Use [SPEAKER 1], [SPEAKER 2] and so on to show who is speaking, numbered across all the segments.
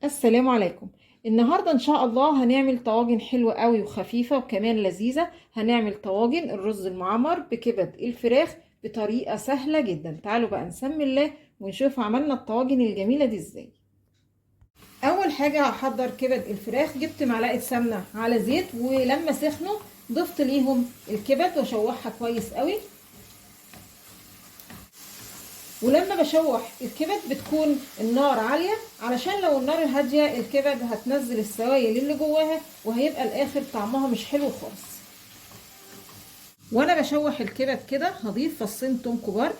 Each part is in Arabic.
[SPEAKER 1] السلام عليكم. النهارده ان شاء الله هنعمل طواجن حلوه قوي وخفيفه وكمان لذيذه. هنعمل طواجن الرز المعمر بكبد الفراخ بطريقه سهله جدا. تعالوا بقى نسمي الله ونشوف عملنا الطواجن الجميله دي ازاي. اول حاجه هحضر كبد الفراخ. جبت معلقه سمنه على زيت، ولما سخنوا ضفت ليهم الكبد واشوحها كويس قوي. ولما بشوح الكبد بتكون النار عالية، علشان لو النار هادية الكبد هتنزل السوائل اللي جواها وهيبقى الاخر طعمها مش حلو خالص. وانا بشوح الكبد كده هضيف فصين توم كبار.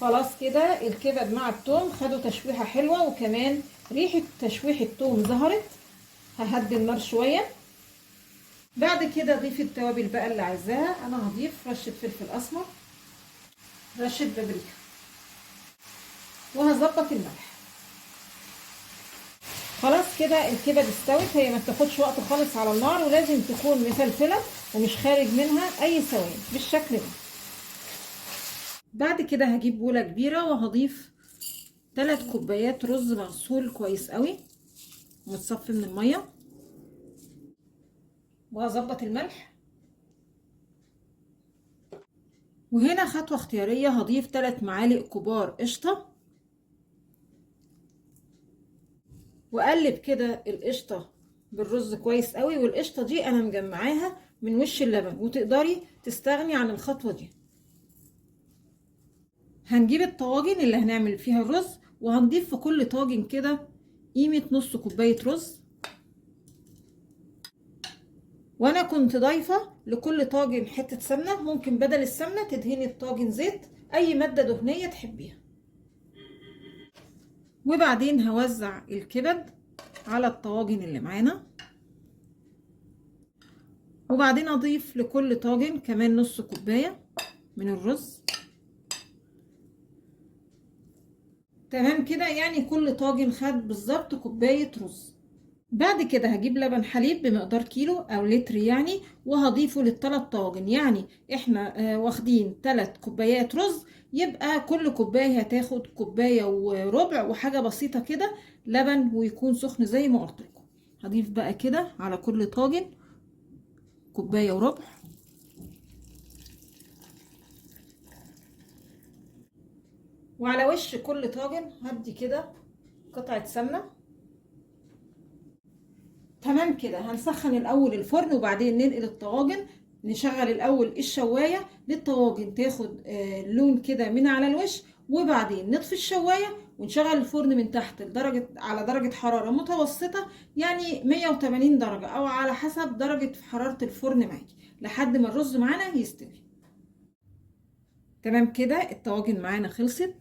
[SPEAKER 1] خلاص كده الكبد مع التوم خدوا تشويحة حلوة، وكمان ريحة تشويح التوم ظهرت. ههدي النار شوية. بعد كده اضيف التوابل بقى اللي عايزاها. انا هضيف رشة فلفل اسمر، رشة بابريكا، وهظبط الملح. خلاص كده الكبد استوت. هي ما بتاخدش وقت خالص على النار، ولازم تكون مفلفله ومش خارج منها اي سوائل بالشكل ده. بعد كده هجيب بوله كبيره وهضيف 3 كوبايات رز مغسول كويس قوي ومتصفي من الميه، وهظبط الملح. وهنا خطوه اختياريه، هضيف 3 معالق كبار قشطه، واقلب كده القشطه بالرز كويس قوي. والقشطه دي انا مجمعاها من وش اللبن، وتقدري تستغني عن الخطوه دي. هنجيب الطواجن اللي هنعمل فيها الرز، وهنضيف في كل طاجن كده قيمة نص كوباية رز. وانا كنت ضايفة لكل طاجن حتة سمنة، ممكن بدل السمنة تدهني الطاجن زيت، اي مادة دهنية تحبيها. وبعدين هوزع الكبد على الطواجن اللي معانا، وبعدين اضيف لكل طاجن كمان نص كوباية من الرز. تمام كده، يعني كل طاجن خد بالظبط كوباية رز. بعد كده هجيب لبن حليب بمقدار كيلو او لتر يعني، وهضيفه للثلاث طواجن. يعني احنا واخدين 3 كوبايات رز، يبقى كل كوباية هتاخد كوباية وربع وحاجة بسيطة كده لبن، ويكون سخن زي ما قلت لكم. هضيف بقى كده على كل طاجن كوباية وربع. وعلى وش كل طاجن هدي كده قطعة سمنة. تمام كده، هنسخن الاول الفرن وبعدين ننقل الطواجن. نشغل الاول الشوايه للطواجن تاخد لون كده من على الوش، وبعدين نطفي الشوايه ونشغل الفرن من تحت على درجه حراره متوسطه، يعني 180 درجه او على حسب درجه حراره الفرن معاكي، لحد ما الرز معانا يستوي. تمام كده الطواجن معانا خلصت.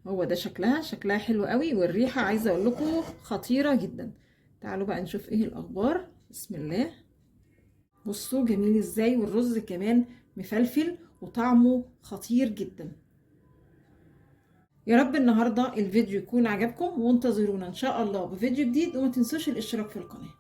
[SPEAKER 1] هو ده شكلها حلو قوي، والريحه عايزه اقول لكم خطيره جدا. تعالوا بقى نشوف ايه الاخبار. بسم الله. بصوا جميل ازاي، والرز كمان مفلفل وطعمه خطير جدا. يا رب النهارده الفيديو يكون عجبكم، وانتظرونا ان شاء الله بفيديو جديد، وما تنسوش الاشتراك في القناه.